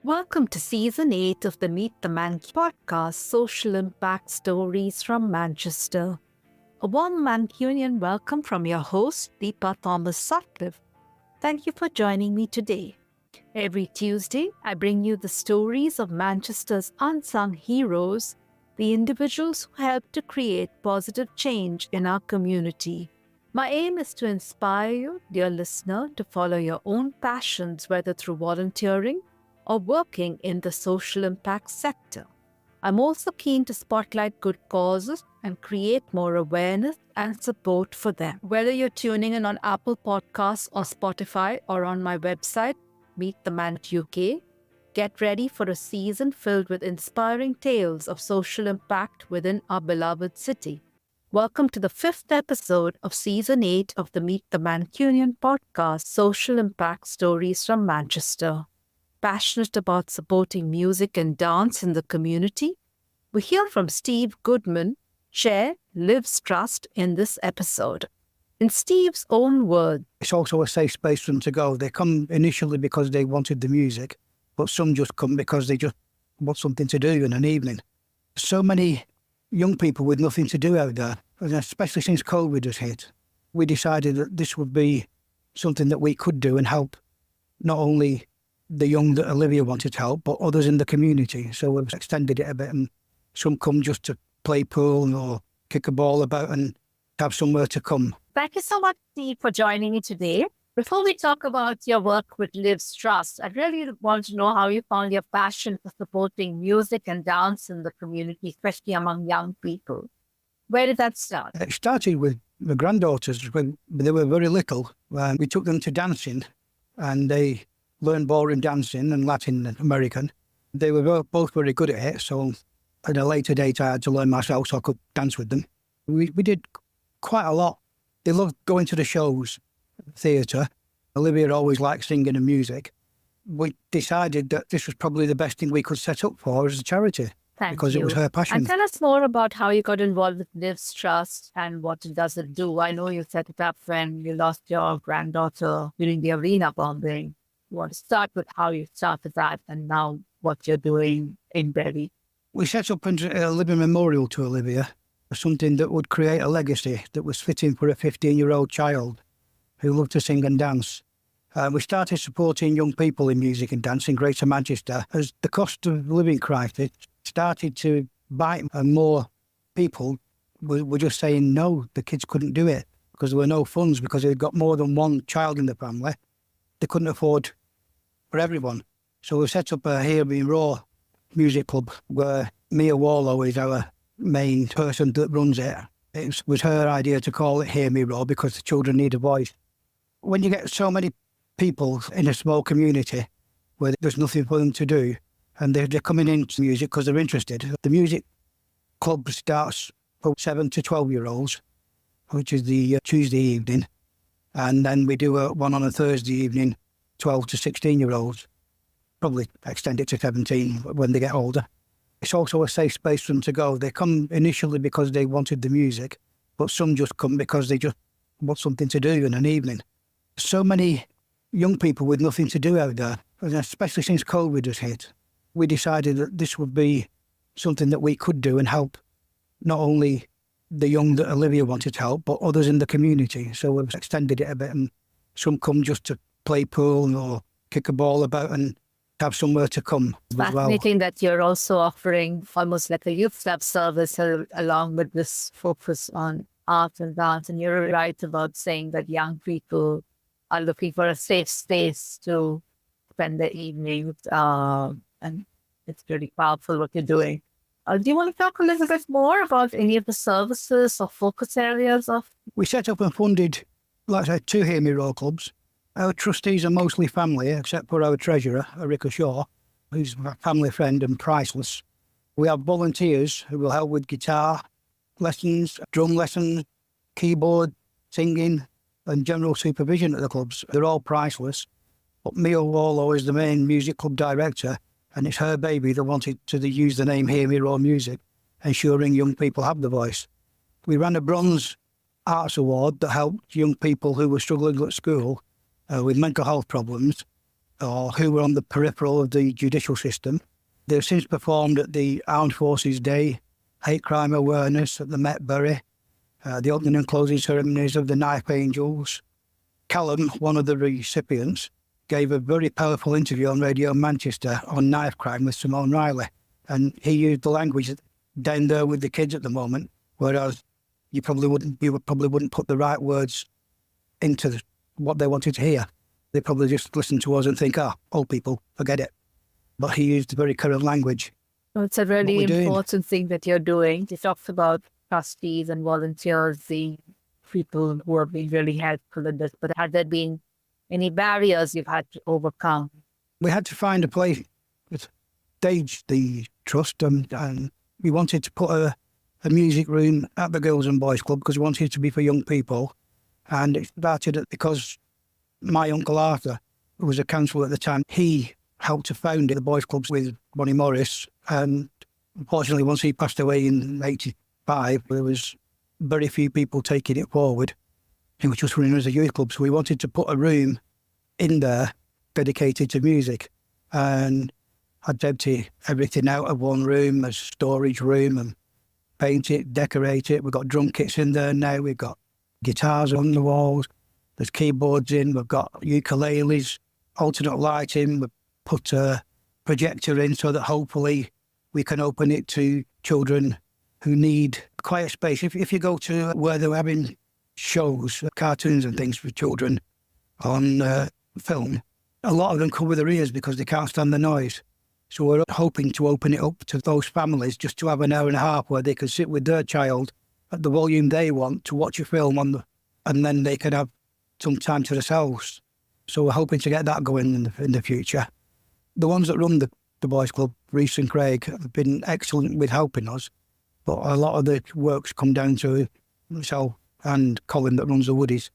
Welcome to Season 8 of the Meet the Mancunian Podcast, Social Impact Stories from Manchester. A warm Mancunian welcome from your host, Deepa Thomas-Sutcliffe. Thank you for joining me today. Every Tuesday, I bring you the stories of Manchester's unsung heroes, the individuals who help to create positive change in our community. My aim is to inspire you, dear listener, to follow your own passions, whether through volunteering or working in the social impact sector. I'm also keen to spotlight good causes and create more awareness and support for them. Whether you're tuning in on Apple Podcasts or Spotify or on my website, Meet the Mancunian UK, get ready for a season filled with inspiring tales of social impact within our beloved city. Welcome to the 5th episode of Season 8 of the Meet the Mancunian Podcast, Social Impact Stories from Manchester. Passionate about supporting music and dance in the community, we hear from Steve Goodman, Chair, Lives Trust, in this episode. In Steve's own words, it's also a safe space for them to go. They come initially because they wanted the music, but some just come because they just want something to do in an evening. So many young people with nothing to do out there, and especially since COVID has hit, we decided that this would be something that we could do and help not only the young that Olivia wanted to help, but others in the community. So we've extended it a bit, and some come just to play pool or kick a ball about and have somewhere to come. Thank you so much, Steve, for joining me today. Before we talk about your work with Lives Trust, I really want to know how you found your passion for supporting music and dance in the community, especially among young people. Where did that start? It started with my granddaughters when they were very little. We took them to dancing, and they learned ballroom dancing and Latin and American. They were both very good at it, so at a later date I had to learn myself so I could dance with them. We did quite a lot. They loved going to the shows, theatre. Olivia always liked singing and music. We decided that this was probably the best thing we could set up for her as a charity. Because it was her passion. And tell us more about how you got involved with Lives Trust and what does it do. I know you set it up when you lost your granddaughter during the arena bombing. You want to start with how you started that and now what you're doing in Bury. We set up a living memorial to Olivia, something that would create a legacy that was fitting for a 15-year-old child who loved to sing and dance. We started supporting young people in music and dance in Greater Manchester as the cost of living crisis started to bite, and more people were just saying no, the kids couldn't do it because there were no funds, because they'd got more than one child in the family. They couldn't afford for everyone. So we set up a Hear Me Roar music club where Mia Warlow is our main person that runs it. It was her idea to call it Hear Me Roar because the children need a voice. When you get so many people in a small community where there's nothing for them to do, and they're coming into music because they're interested, the music club starts for 7 to 12-year-olds, which is the Tuesday evening. And then we do one on a Thursday evening, 12 to 16-year-olds. Probably extend it to 17 when they get older. It's also a safe space for them to go. They come initially because they wanted the music, but some just come because they just want something to do in an evening. So many young people with nothing to do out there, and especially since COVID has hit, we decided that this would be something that we could do and help not only the young that Olivia wanted to help, but others in the community. So we've extended it a bit, and some come just to play pool or kick a ball about and have somewhere to come. Fascinating that you're also offering almost like a youth club service along with this focus on art and dance. And you're right about saying that young people are looking for a safe space to spend their evenings. And it's really powerful what you're doing. Do you want to talk a little bit more about any of the services or focus areas of? We set up and funded, like I said, 2 Hear Me Roar clubs. Our trustees are mostly family, except for our treasurer, Erica Shaw, who's a family friend and priceless. We have volunteers who will help with guitar lessons, drum lessons, keyboard, singing, and general supervision at the clubs. They're all priceless. But Mia Warlow is the main music club director, and it's her baby that wanted to use the name Hear Me Roar Music, ensuring young people have the voice. We ran a Bronze Arts Award that helped young people who were struggling at school with mental health problems or who were on the peripheral of the judicial system. They've since performed at the Armed Forces Day, Hate Crime Awareness at the Met Bury, the opening and closing ceremonies of the Knife Angels. Callum, one of the recipients, gave a very powerful interview on Radio Manchester on knife crime with Simone Riley. And he used the language down there with the kids at the moment, whereas you probably wouldn't put the right words into what they wanted to hear. They probably just listen to us and think, old people, forget it. But he used very current language. So it's a really important thing that you're doing. You talked about trustees and volunteers, the people who are being really helpful in this, but had there been any barriers you've had to overcome? We had to find a place to stage the trust, and we wanted to put a music room at the Girls and Boys Club because we wanted it to be for young people. And it started because my Uncle Arthur, who was a councillor at the time, he helped to found the boys' clubs with Bonnie Morris. And unfortunately, once he passed away in 1985, there was very few people taking it forward. It was just running as a youth club. So we wanted to put a room in there dedicated to music. And I'd empty everything out of one room, a storage room, and paint it, decorate it. We've got drum kits in there now. We've got guitars on the walls. There's keyboards in. We've got ukuleles, alternate lighting. We've put a projector in so that hopefully we can open it to children who need a quiet space. If you go to where they're having shows, cartoons and things for children on film, a lot of them cover their ears because they can't stand the noise. So we're hoping to open it up to those families just to have an hour and a half where they can sit with their child at the volume they want to watch a film and then they can have some time to themselves. So we're hoping to get that going in the future. The ones that run the Boys Club, Reece and Craig, have been excellent with helping us, but a lot of the work's come down to myself and Colin that runs the Woodies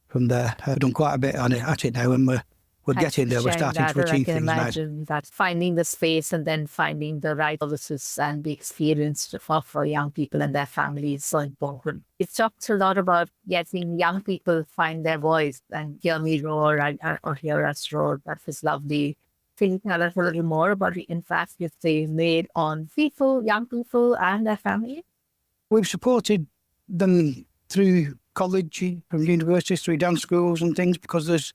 from there. I've done quite a bit at it now, and we're getting there. We're starting to achieve things now. I can imagine that finding the space and then finding the right services and the experience for young people and their families is so important. It talks a lot about getting young people find their voice and hear me roar or hear us roar. That was lovely. Can you tell us a little more about the impact you've made on people, young people and their families? We've supported them through college, from universities, through dance schools and things, because there's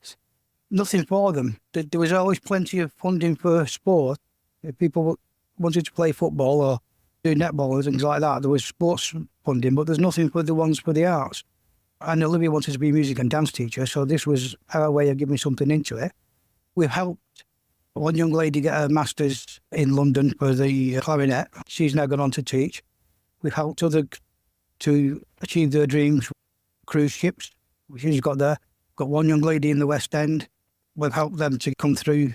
nothing for them. There was always plenty of funding for sport. If people wanted to play football or do netball and things like that, there was sports funding, but there's nothing for the ones for the arts. And Olivia wanted to be a music and dance teacher, so this was our way of giving something into it. We've helped one young lady get her master's in London for the clarinet. She's now gone on to teach. We've helped others to achieve their dreams, cruise ships. She's got there. Got one young lady in the West End. We've helped them to come through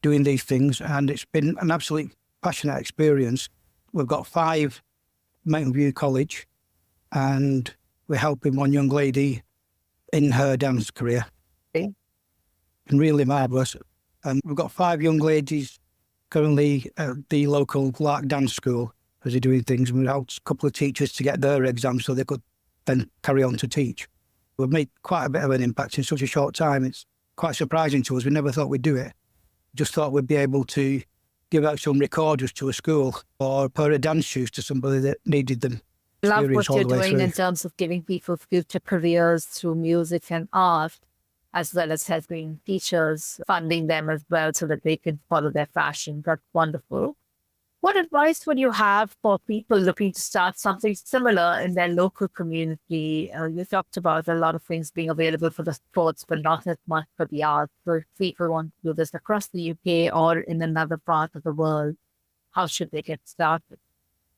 doing these things, and it's been an absolutely passionate experience. We've got 5 Mountain View College, and we're helping one young lady in her dance career. Okay. And really marvellous. And we've got 5 young ladies currently at the local Lark Dance School as they're doing things. And we've helped a couple of teachers to get their exams so they could then carry on to teach. We've made quite a bit of an impact in such a short time. It's quite surprising to us. We never thought we'd do it. Just thought we'd be able to give out some recorders to a school or a pair of dance shoes to somebody that needed them. Love what you're doing in terms of giving people future careers through music and art, as well as helping teachers, funding them as well so that they can follow their passion. That's wonderful. What advice would you have for people looking to start something similar in their local community? You talked about a lot of things being available for the sports, but not as much for the arts. So if people want to do this across the UK or in another part of the world, how should they get started?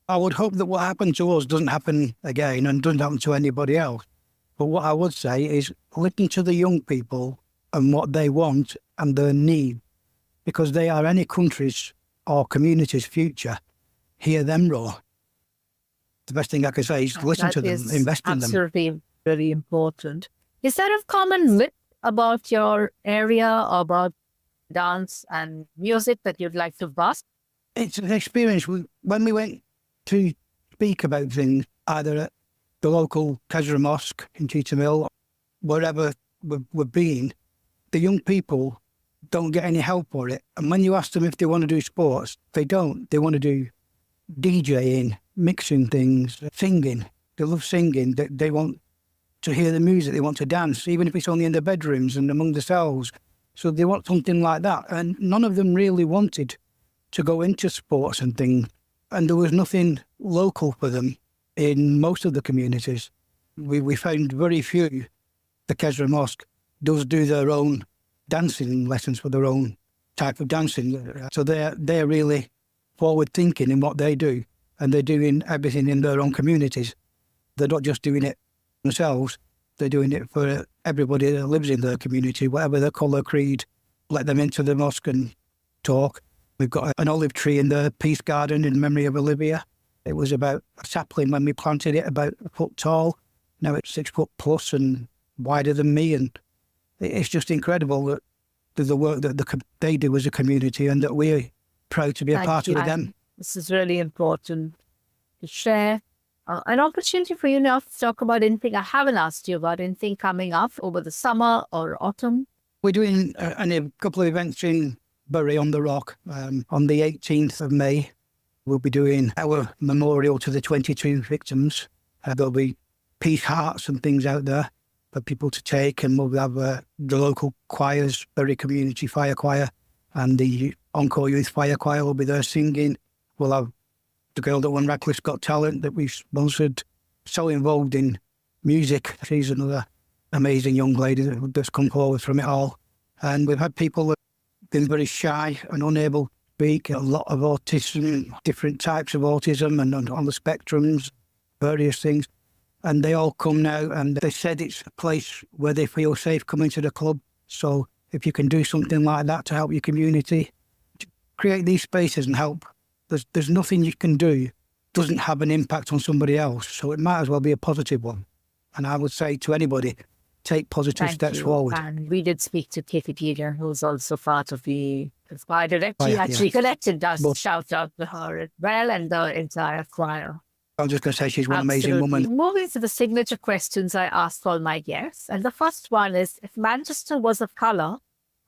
I would hope that what happened to us doesn't happen again and doesn't happen to anybody else. But what I would say is listen to the young people and what they want and their need, because they are any country's or community's future. Hear them roar. The best thing I can say is listen to them, invest in them. Absolutely very important. Is there a common myth about your area, about dance and music that you'd like to bust? It's an experience. When we went to speak about things, either at the local Kesra Mosque in Cheetham Hill, wherever we've been, the young people don't get any help for it. And when you ask them if they want to do sports, they don't. They want to do DJing, mixing things, singing. They love singing. They want to hear the music. They want to dance, even if it's only in their bedrooms and among themselves. So they want something like that. And none of them really wanted to go into sports and things. And there was nothing local for them in most of the communities. We found very few. The Kesra Mosque does do their own dancing lessons for their own type of dancing. So they're really forward thinking in what they do, and they're doing everything in their own communities. They're not just doing it themselves, they're doing it for everybody that lives in their community, whatever their colour, creed. Let them into the mosque and talk. We've got an olive tree in the Peace Garden in memory of Olivia. It was about a sapling when we planted it, about a foot tall. Now it's 6 foot plus and wider than me. And it's just incredible that the work that they do as a community, and that we're proud to be a part of them. This is really important to share. An opportunity for you now to talk about anything I haven't asked you about, anything coming up over the summer or autumn. We're doing a couple of events in Bury on the Rock. On the 18th of May, we'll be doing our memorial to the 22 victims. There'll be peace hearts and things out there for people to take, and we'll have the local choirs, Bury Community Fire Choir and the Encore Youth Fire Choir will be there singing. We'll have the girl that won Radcliffe's Got Talent that we've sponsored, so involved in music. She's another amazing young lady that's come forward from it all. And we've had people that have been very shy and unable to speak, a lot of autism, different types of autism and on the spectrums, various things. And they all come now, and they said it's a place where they feel safe coming to the club. So if you can do something like that to help your community, to create these spaces and help, there's nothing you can do doesn't have an impact on somebody else. So it might as well be a positive one. And I would say to anybody, take positive steps forward. And we did speak to Katie Peter, who's also part of the choir director. She actually connected us. Shout out to her as well, and the entire choir. I was just going to say she's one amazing woman. Moving to the signature questions I asked all my guests. And the first one is, if Manchester was a colour,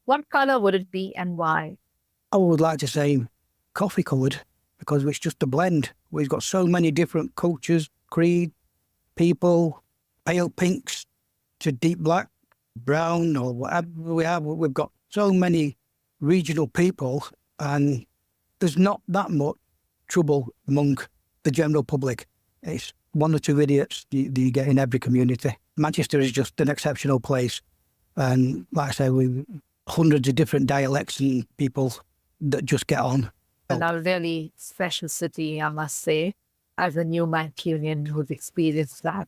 what colour would it be and why? I would like to say coffee coloured, because it's just a blend. We've got so many different cultures, creed, people, pale pinks to deep black, brown, or whatever we have. We've got so many regional people, and there's not that much trouble among the general public. It's one or two idiots you get in every community. Manchester is just an exceptional place. And like I say, we've hundreds of different dialects and people that just get on. And a really special city, I must say, as a new Mancunian who's experienced that.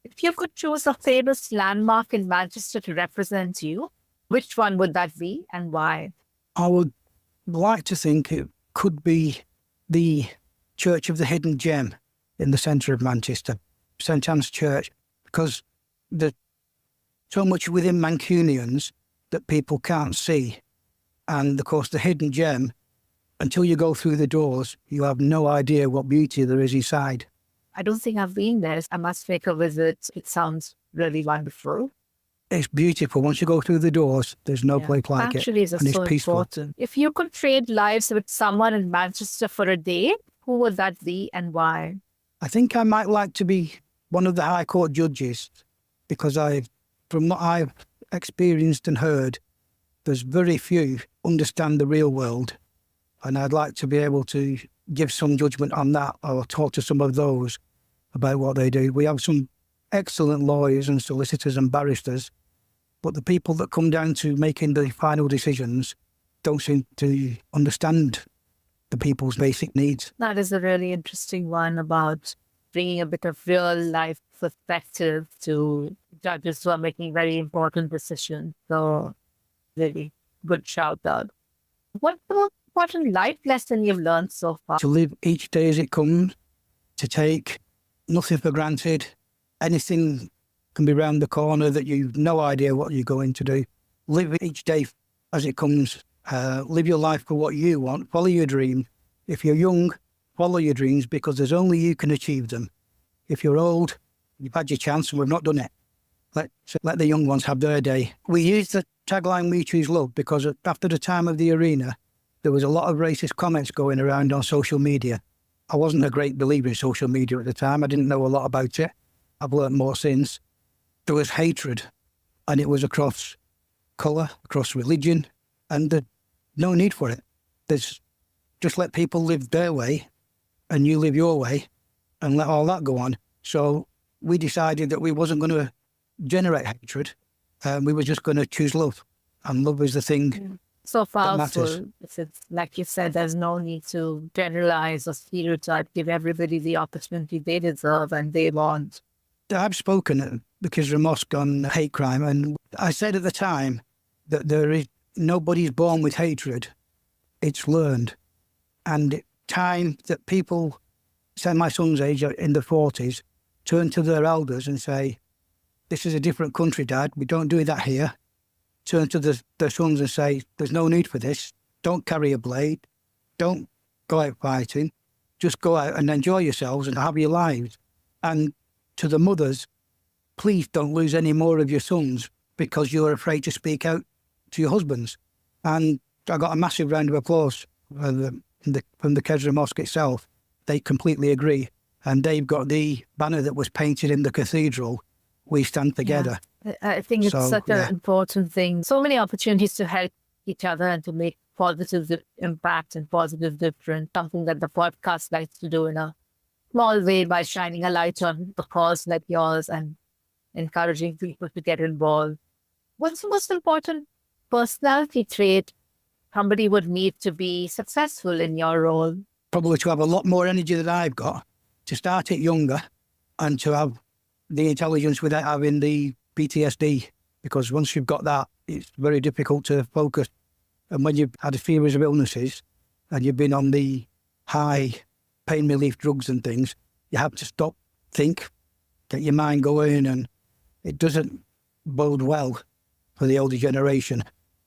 If you could choose a famous landmark in Manchester to represent you, which one would that be and why? I would like to think it could be the Church of the Hidden Gem in the centre of Manchester, St Anne's Church, because there's so much within Mancunians that people can't see. And of course, the Hidden Gem, until you go through the doors, you have no idea what beauty there is inside. I don't think I've been there. I must make a visit. It sounds really wonderful. It's beautiful. Once you go through the doors, there's no place like it. Actually, it's so important. If you could trade lives with someone in Manchester for a day, who would that be and why? I think I might like to be one of the High Court judges, because from what I've experienced and heard, there's very few understand the real world. And I'd like to be able to give some judgment on that, or talk to some of those about what they do. We have some excellent lawyers and solicitors and barristers, but the people that come down to making the final decisions don't seem to understand the people's basic needs. That is a really interesting one, about bringing a bit of real life perspective to judges who are making very important decisions. So really good shout out. What important life lesson you've learned so far? To live each day as it comes, to take nothing for granted. Anything can be round the corner that you've no idea what you're going to do. Live each day as it comes. Live your life for what you want. Follow your dream. If you're young, follow your dreams, because there's only you can achieve them. If you're old, you've had your chance and we've not done it. Let the young ones have their day. We used the tagline "We Choose Love" because after the time of the arena, there was a lot of racist comments going around on social media. I wasn't a great believer in social media at the time. I didn't know a lot about it. I've learned more since. There was hatred, and it was across colour, across religion, and no need for it. There's just let people live their way, and you live your way, and let all that go on. So we decided that we wasn't going to generate hatred. We were just going to choose love, and love is the thing. So that matters. powerful. It's like you said, there's no need to generalize or stereotype. Give everybody the opportunity they deserve and they want. I've spoken at the Kisra Mosque on hate crime, and I said at the time that nobody's born with hatred. It's learned. And time that people, say my son's age, in the 40s, turn to their elders and say, "This is a different country, Dad. We don't do that here." Turn to their sons and say, "There's no need for this. Don't carry a blade. Don't go out fighting. Just go out and enjoy yourselves and have your lives." And to the mothers, please don't lose any more of your sons because you're afraid to speak out to your husbands. And I got a massive round of applause from the Kesra Mosque itself. They completely agree. And they've got the banner that was painted in the cathedral, "We stand together." Yeah. I think it's such an important thing. So many opportunities to help each other and to make positive impact and positive difference. Something that the podcast likes to do in a small way by shining a light on the cause like yours and encouraging people to get involved. What's the most important personality trait somebody would need to be successful in your role? Probably to have a lot more energy than I've got, to start it younger, and to have the intelligence without having the PTSD, because once you've got that, it's very difficult to focus. And when you've had a series of illnesses and you've been on the high pain relief drugs and things, you have to stop, think, get your mind going, and it doesn't bode well for the older generation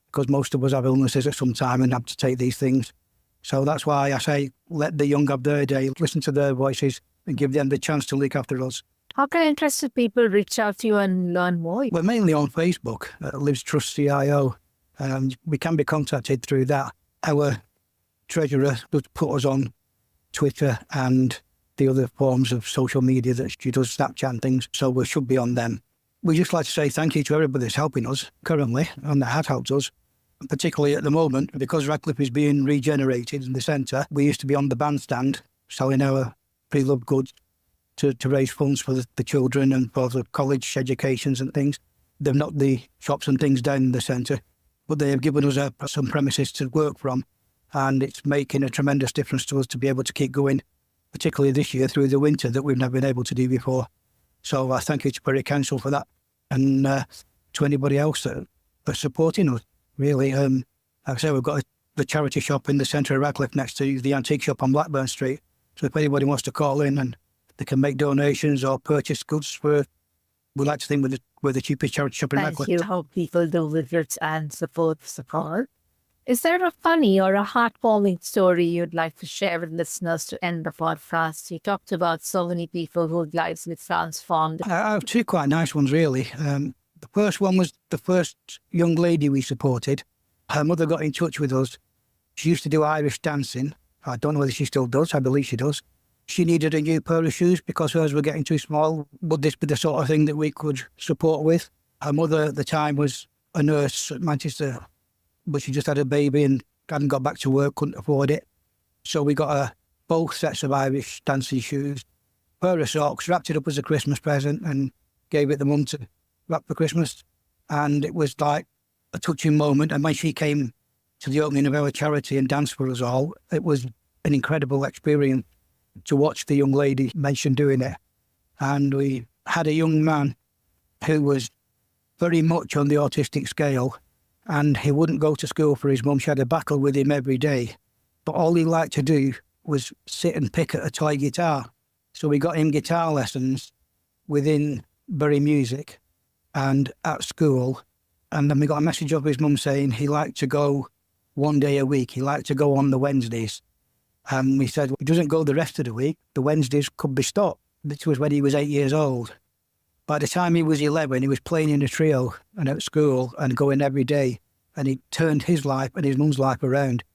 because most of us have illnesses at some time and have to take these things. So that's why I say let the young have their day, listen to their voices and give them the chance to look after us. How can interested people reach out to you and learn more? We're mainly on Facebook, Lives Trust CIO. We can be contacted through that. Our treasurer does put us on Twitter and the other forms of social media that she does, Snapchat and things, so we should be on them. We just like to say thank you to everybody that's helping us currently and that has helped us, particularly at the moment, because Radcliffe is being regenerated in the centre. We used to be on the bandstand selling our pre-loved goods to raise funds for the children and for the college educations and things. They've knocked the shops and things down in the centre, but they have given us some premises to work from, and it's making a tremendous difference to us to be able to keep going, particularly this year through the winter that we've never been able to do before. So I thank you to Bury Council for that, and to anybody else that's supporting us, really. Like I say, we've got the charity shop in the centre of Radcliffe next to the antique shop on Blackburn Street. So if anybody wants to call in and they can make donations or purchase goods, we like to think we're the cheapest charity shop in Radcliffe. Thank you. Hope people do visit and support the cause. Is there a funny or a heartwarming story you'd like to share with listeners to end the podcast? You talked about so many people whose lives were transformed. I have two quite nice ones, really. The first one was the first young lady we supported. Her mother got in touch with us. She used to do Irish dancing. I don't know whether she still does. I believe she does. She needed a new pair of shoes because hers were getting too small. Would this be the sort of thing that we could support with? Her mother at the time was a nurse at Manchester, but she just had a baby and hadn't got back to work, couldn't afford it. So we got her both sets of Irish dancing shoes, pair of socks, wrapped it up as a Christmas present and gave it the mum to wrap for Christmas. And it was like a touching moment. And when she came to the opening of our charity and danced for us all, it was an incredible experience to watch the young lady mention doing it. And we had a young man who was very much on the autistic scale, and he wouldn't go to school for his mum. She had a battle with him every day. But all he liked to do was sit and pick at a toy guitar. So we got him guitar lessons within Bury Music and at school. And then we got a message of his mum saying he liked to go one day a week. He liked to go on the Wednesdays. And we said, well, he doesn't go the rest of the week. The Wednesdays could be stopped. This was when he was 8 years old. By the time he was 11, he was playing in a trio and at school and going every day. And he turned his life and his mum's life around.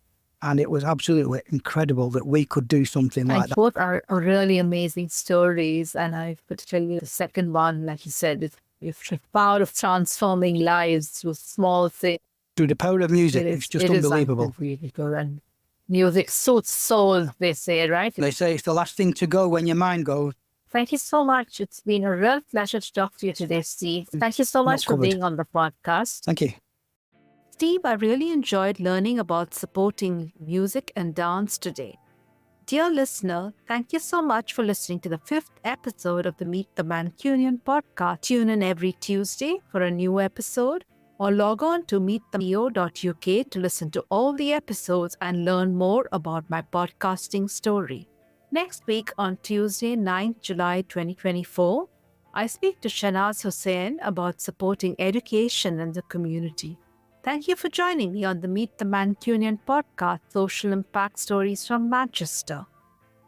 And it was absolutely incredible that we could do something like that. Both are really amazing stories. And I could tell you the second one, like you said, it's the power of transforming lives through small things. Through the power of music, it's just unbelievable. And music suits soul, they say, right? They say it's the last thing to go when your mind goes. Thank you so much. It's been a real pleasure to talk to you today, Steve. Thank you so much for being on the podcast. Thank you. Steve, I really enjoyed learning about supporting music and dance today. Dear listener, thank you so much for listening to the 5th episode of the Meet the Mancunian Podcast. Tune in every Tuesday for a new episode, or log on to meetthemancunian.co.uk to listen to all the episodes and learn more about my podcasting story. Next week on Tuesday, 9th July 2024, I speak to Shanaz Hussain about supporting education in the community. Thank you for joining me on the Meet the Mancunian Podcast, Social Impact Stories from Manchester.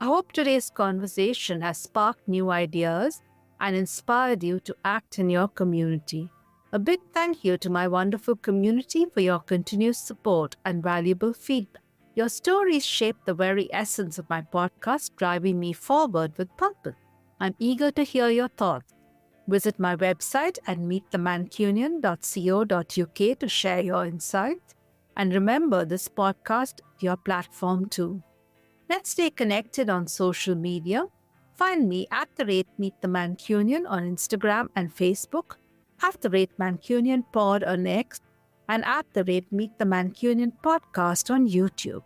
I hope today's conversation has sparked new ideas and inspired you to act in your community. A big thank you to my wonderful community for your continuous support and valuable feedback. Your stories shape the very essence of my podcast, driving me forward with purpose. I'm eager to hear your thoughts. Visit my website at meetthemancunian.co.uk to share your insights. And remember, this podcast is your platform too. Let's stay connected on social media. Find me at @MeetTheMancunian on Instagram and Facebook, @MancunianPod on X, and @Meet the Mancunian Podcast on YouTube.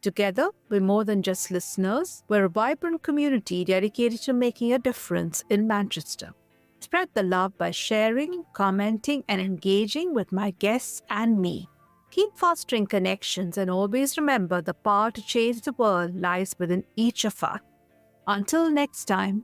Together, we're more than just listeners. We're a vibrant community dedicated to making a difference in Manchester. Spread the love by sharing, commenting, and engaging with my guests and me. Keep fostering connections and always remember the power to change the world lies within each of us. Until next time,